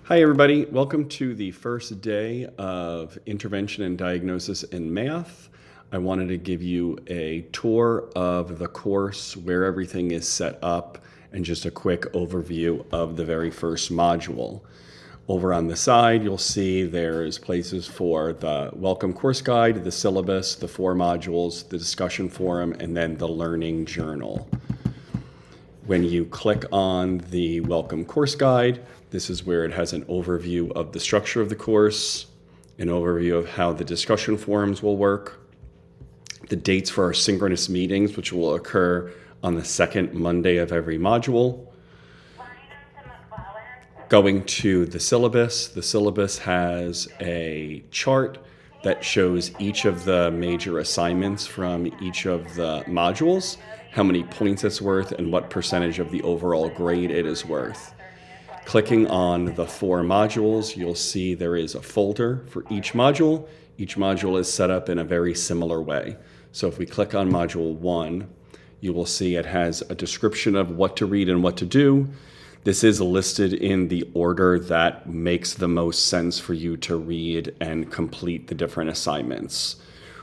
Hi, everybody. Welcome to the first day of Intervention and Diagnosis in Math. I wanted to give you a tour of the course, where everything is set up, and just a quick overview of the very first module. Over on the side, you'll see there's places for the welcome course guide, the syllabus, the 4 modules, the discussion forum, and then the learning journal. When you click on the welcome course guide, this is where it has an overview of the structure of the course, an overview of how the discussion forums will work, the dates for our synchronous meetings, which will occur on the second Monday of every module. Going to the syllabus has a chart that shows each of the major assignments from each of the modules, how many points it's worth, and what percentage of the overall grade it is worth. Clicking on the 4 modules, you'll see there is a folder for each module. Each module is set up in a very similar way. So if we click on module 1, you will see it has a description of what to read and what to do. This is listed in the order that makes the most sense for you to read and complete the different assignments.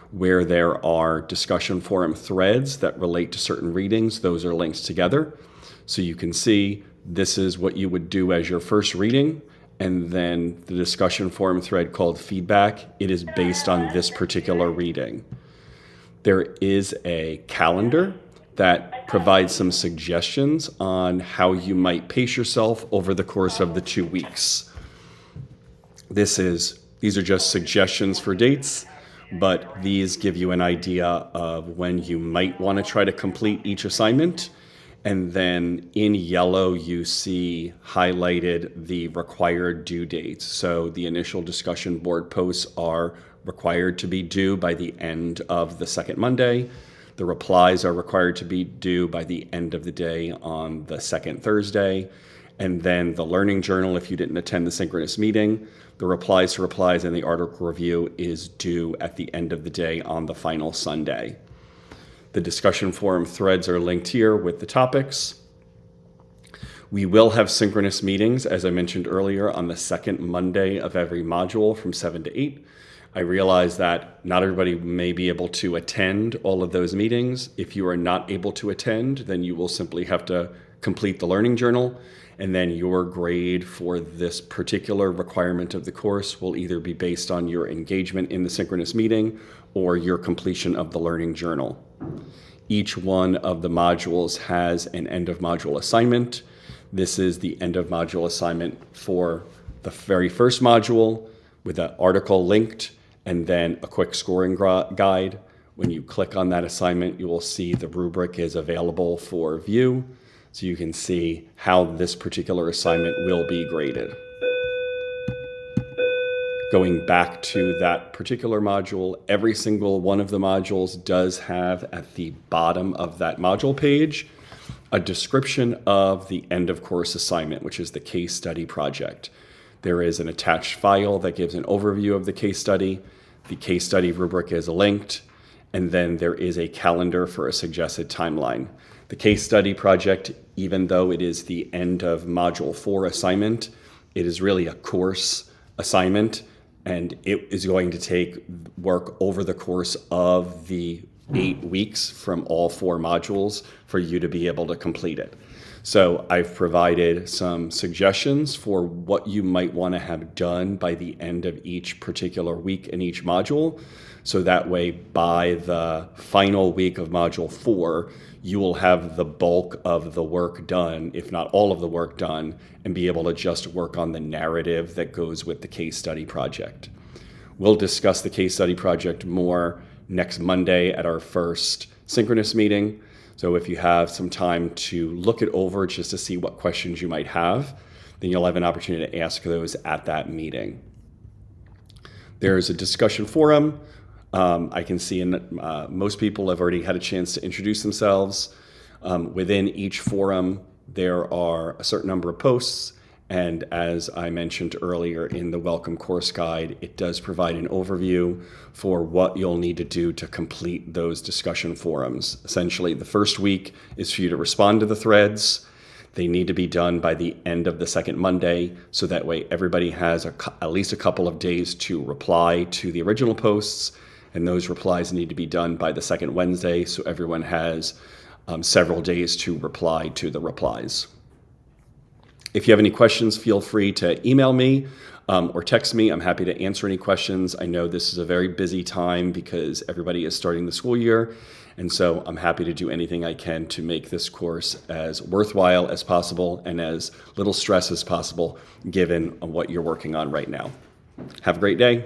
Where there are discussion forum threads that relate to certain readings, those are linked together. So you can see this is what you would do as your first reading, and then the discussion forum thread called feedback, it is based on this particular reading. There is a calendar that provides some suggestions on how you might pace yourself over the course of the 2 weeks. These are just suggestions for dates, but these give you an idea of when you might want to try to complete each assignment. And then in yellow, you see highlighted the required due dates. So the initial discussion board posts are required to be due by the end of the second Monday. The replies are required to be due by the end of the day on the second Thursday. And then the learning journal, if you didn't attend the synchronous meeting, the replies to replies and the article review is due at the end of the day on the final Sunday. The discussion forum threads are linked here with the topics. We will have synchronous meetings, as I mentioned earlier, on the second Monday of every module from 7 to 8. I realize that not everybody may be able to attend all of those meetings. If you are not able to attend, then you will simply have to complete the learning journal, and then your grade for this particular requirement of the course will either be based on your engagement in the synchronous meeting or your completion of the learning journal. Each one of the modules has an end of module assignment. This is the end of module assignment for the very first module with an article linked and then a quick scoring guide. When you click on that assignment, you will see the rubric is available for view, so you can see how this particular assignment will be graded. Going back to that particular module, every single one of the modules does have at the bottom of that module page a description of the end of course assignment, which is the case study project. There is an attached file that gives an overview of the case study. The case study rubric is linked, and then there is a calendar for a suggested timeline. The case study project, even though it is the end of module 4 assignment, it is really a course assignment, and it is going to take work over the course of the 8 weeks from all 4 modules for you to be able to complete it. So I've provided some suggestions for what you might want to have done by the end of each particular week in each module. So that way, by the final week of module 4, you will have the bulk of the work done, if not all of the work done, and be able to just work on the narrative that goes with the case study project. We'll discuss the case study project more next Monday at our first synchronous meeting. So if you have some time to look it over just to see what questions you might have, then you'll have an opportunity to ask those at that meeting. There's a discussion forum. I can see most people have already had a chance to introduce themselves. Within each forum, there are a certain number of posts. And as I mentioned earlier in the welcome course guide, it does provide an overview for what you'll need to do to complete those discussion forums. Essentially, the first week is for you to respond to the threads. They need to be done by the end of the second Monday, so that way everybody has at least a couple of days to reply to the original posts, and those replies need to be done by the second Wednesday, so everyone has several days to reply to the replies. If you have any questions, feel free to email me or text me. I'm happy to answer any questions. I know this is a very busy time because everybody is starting the school year, and so I'm happy to do anything I can to make this course as worthwhile as possible and as little stress as possible given what you're working on right now. Have a great day.